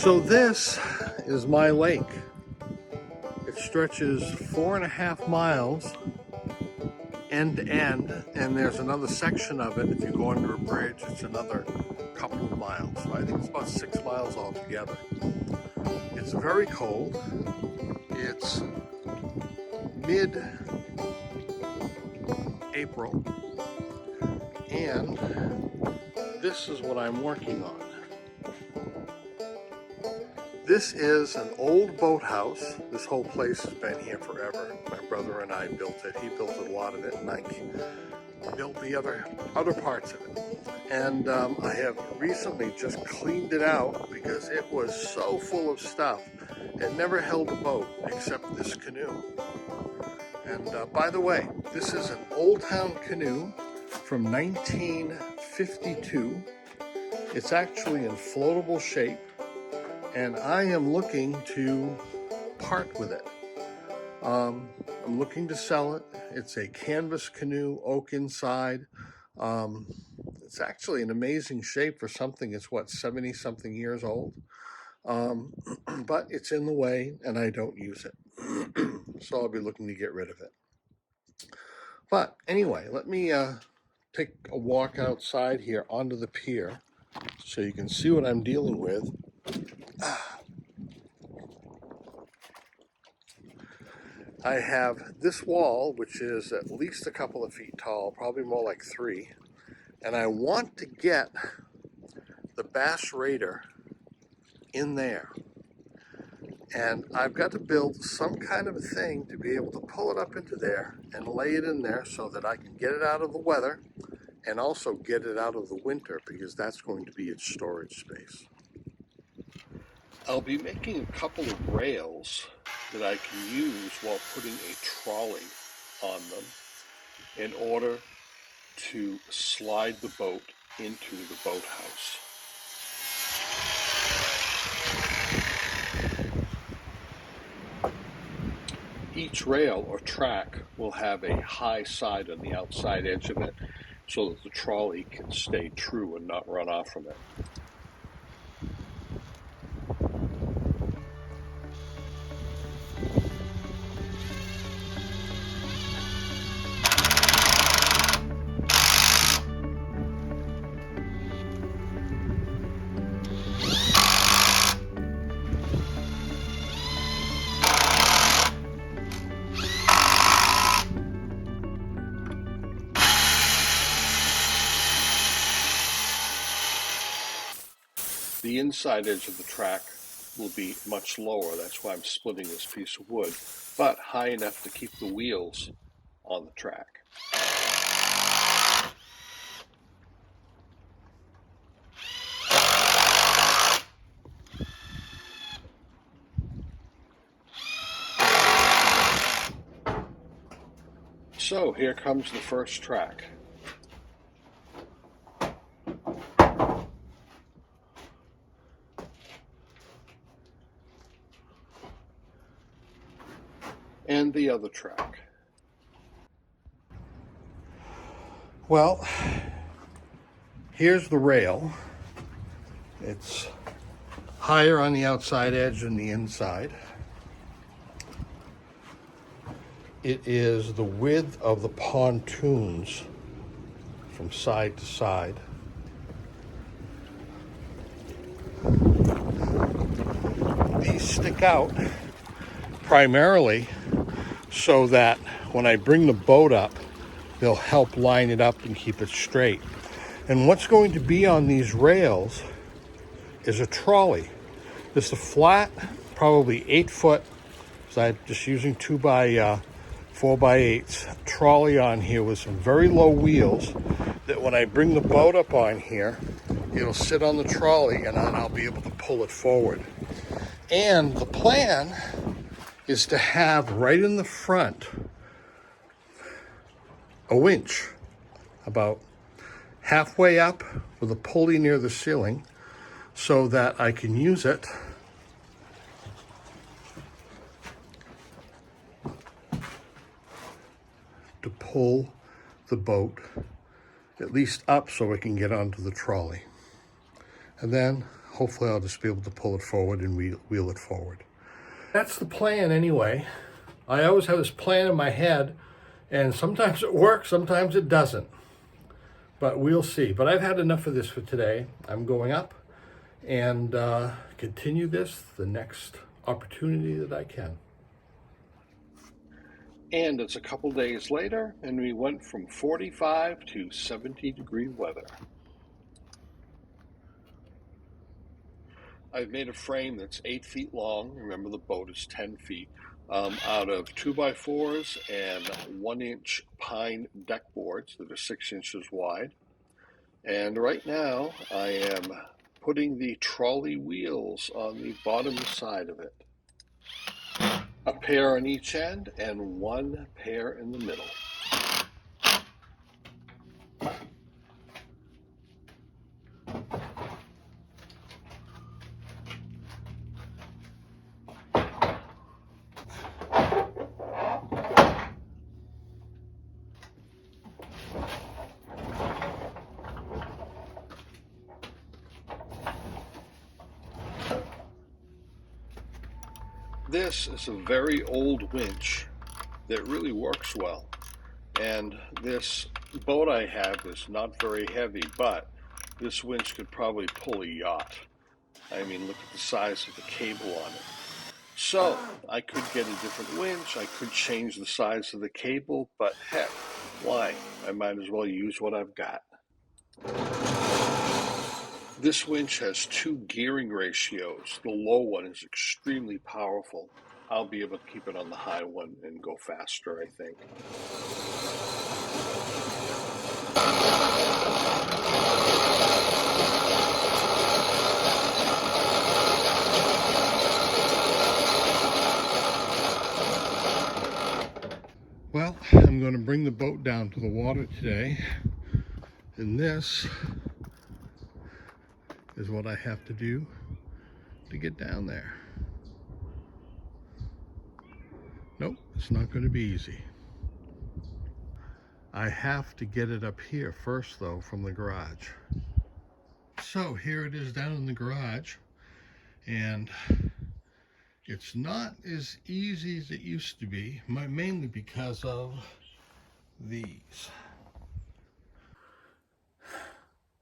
So this is my lake. It stretches 4.5 miles end to end, and there's another section of it. If you go under a bridge, it's another couple of miles. So I think it's about 6 miles altogether. It's very cold. It's mid-April, and this is what I'm working on. This is an old boathouse. This whole place has been here forever. My brother and I built it. He built a lot of it, and I built the other parts of it. And I have recently just cleaned it out because it was so full of stuff. It never held a boat except this canoe. And by the way, this is an Old Town canoe from 1952. It's actually in floatable shape, and I am looking to part with it. I'm looking to sell it. It's a canvas canoe, oak inside. It's actually in amazing shape for something. It's 70 something years old. But it's in the way and I don't use it. So I'll be looking to get rid of it. But anyway, let me take a walk outside here onto the pier so you can see what I'm dealing with. I have this wall, which is at least a couple of feet tall, probably more like 3. And I want to get the Bass Raider in there. And I've got to build some kind of a thing to be able to pull it up into there and lay it in there so that I can get it out of the weather and also get it out of the winter, because that's going to be its storage space. I'll be making a couple of rails that I can use while putting a trolley on them in order to slide the boat into the boathouse. Each rail or track will have a high side on the outside edge of it so that the trolley can stay true and not run off from it. The inside edge of the track will be much lower. That's why I'm splitting this piece of wood, but high enough to keep the wheels on the track. So here comes the first track. And the other track. Well, here's the rail. It's higher on the outside edge than the inside. It is the width of the pontoons from side to side. These stick out primarily so that when I bring the boat up, they'll help line it up and keep it straight. And what's going to be on these rails is a trolley. This is a flat, probably 8-foot, so I'm just using 4x8s, trolley on here with some very low wheels that when I bring the boat up on here, it'll sit on the trolley and then I'll be able to pull it forward. And the plan is to have right in the front a winch about halfway up with a pulley near the ceiling so that I can use it to pull the boat at least up so it can get onto the trolley. And then hopefully I'll just be able to pull it forward and wheel it forward. That's the plan anyway. I always have this plan in my head, and sometimes it works, sometimes it doesn't. But we'll see. But I've had enough of this for today. I'm going up and continue this the next opportunity that I can. And it's a couple days later, and we went from 45 to 70-degree weather. I've made a frame that's 8 feet long. Remember, the boat is 10 feet. Out of 2x4s and 1-inch pine deck boards that are 6 inches wide. And right now, I am putting the trolley wheels on the bottom side of it. A pair on each end and 1 pair in the middle. This is a very old winch that really works well. And this boat I have is not very heavy, but this winch could probably pull a yacht. I mean, look at the size of the cable on it. So I could get a different winch, I could change the size of the cable, but heck, why? I might as well use what I've got. This winch has 2 gearing ratios. The low one is extremely powerful. I'll be able to keep it on the high one and go faster, I think. Well, I'm going to bring the boat down to the water today, and this is what I have to do to get down there. Nope, it's not going to be easy. I have to get it up here first, though, from the garage. So here it is down in the garage, and it's not as easy as it used to be, mainly because of these.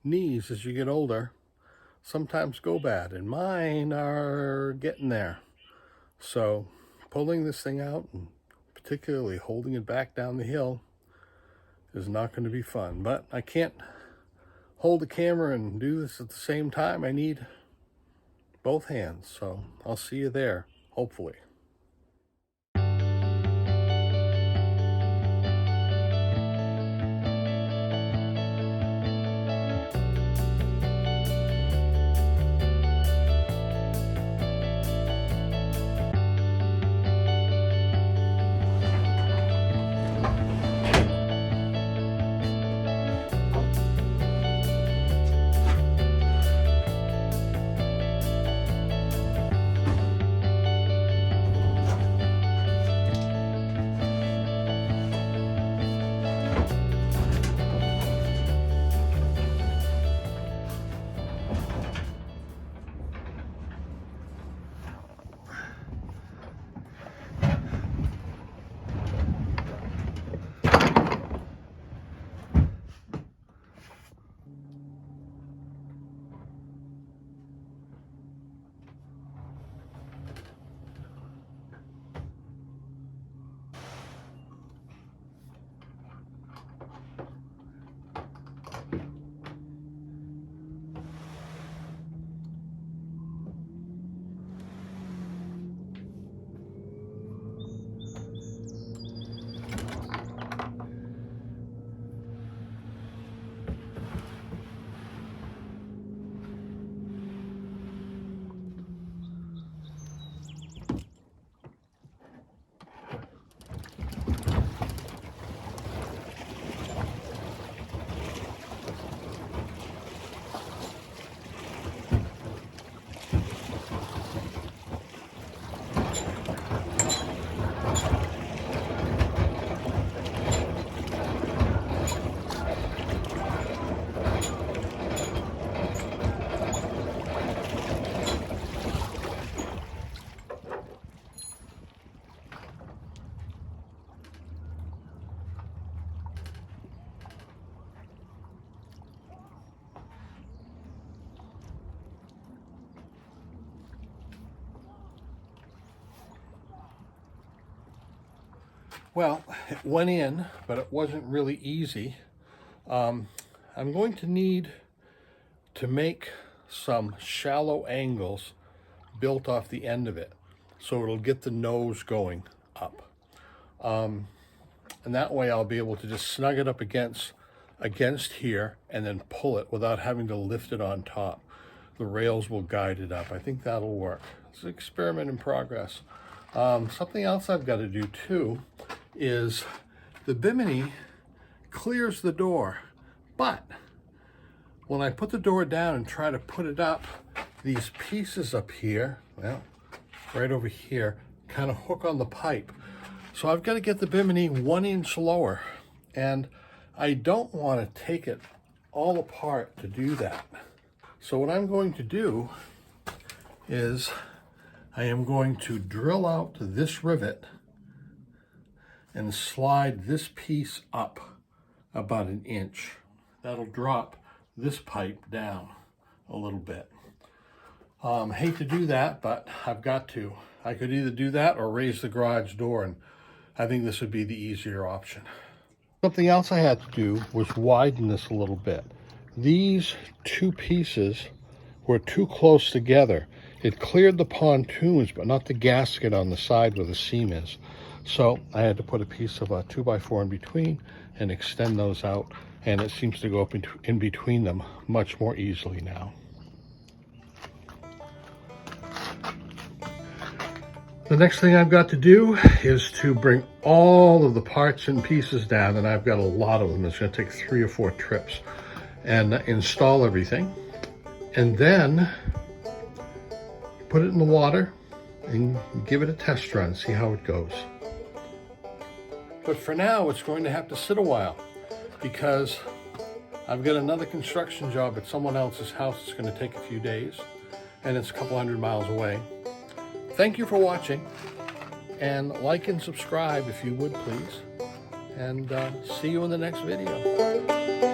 Knees, as you get older, sometimes go bad, and mine are getting there. So pulling this thing out, and particularly holding it back down the hill, is not going to be fun. But I can't hold the camera and do this at the same time. I need both hands, so I'll see you there, hopefully. Well, it went in, but it wasn't really easy. I'm going to need to make some shallow angles built off the end of it, so it'll get the nose going up. And that way I'll be able to just snug it up against here and then pull it without having to lift it on top. The rails will guide it up. I think that'll work. It's an experiment in progress. Something else I've got to do too is the bimini clears the door, but when I put the door down and try to put it up, these pieces up here, well, right over here, kind of hook on the pipe. So I've got to get the bimini 1 inch lower, and I don't want to take it all apart to do that. So what I'm going to do is I am going to drill out this rivet and slide this piece up about 1 inch. That'll drop this pipe down a little bit. Hate to do that, but I've got to. I could either do that or raise the garage door, and I think this would be the easier option. Something else I had to do was widen this a little bit. These two pieces were too close together. It cleared the pontoons, but not the gasket on the side where the seam is. So I had to put a piece of a 2x4 in between and extend those out, and it seems to go up in between them much more easily now. The next thing I've got to do is to bring all of the parts and pieces down, and I've got a lot of them. It's going to take 3 or 4 trips, and install everything, and then put it in the water and give it a test run, see how it goes. But for now, it's going to have to sit a while because I've got another construction job at someone else's house. It's going to take a few days, and it's a couple 100 miles away. Thank you for watching, and like and subscribe if you would, please. And see you in the next video.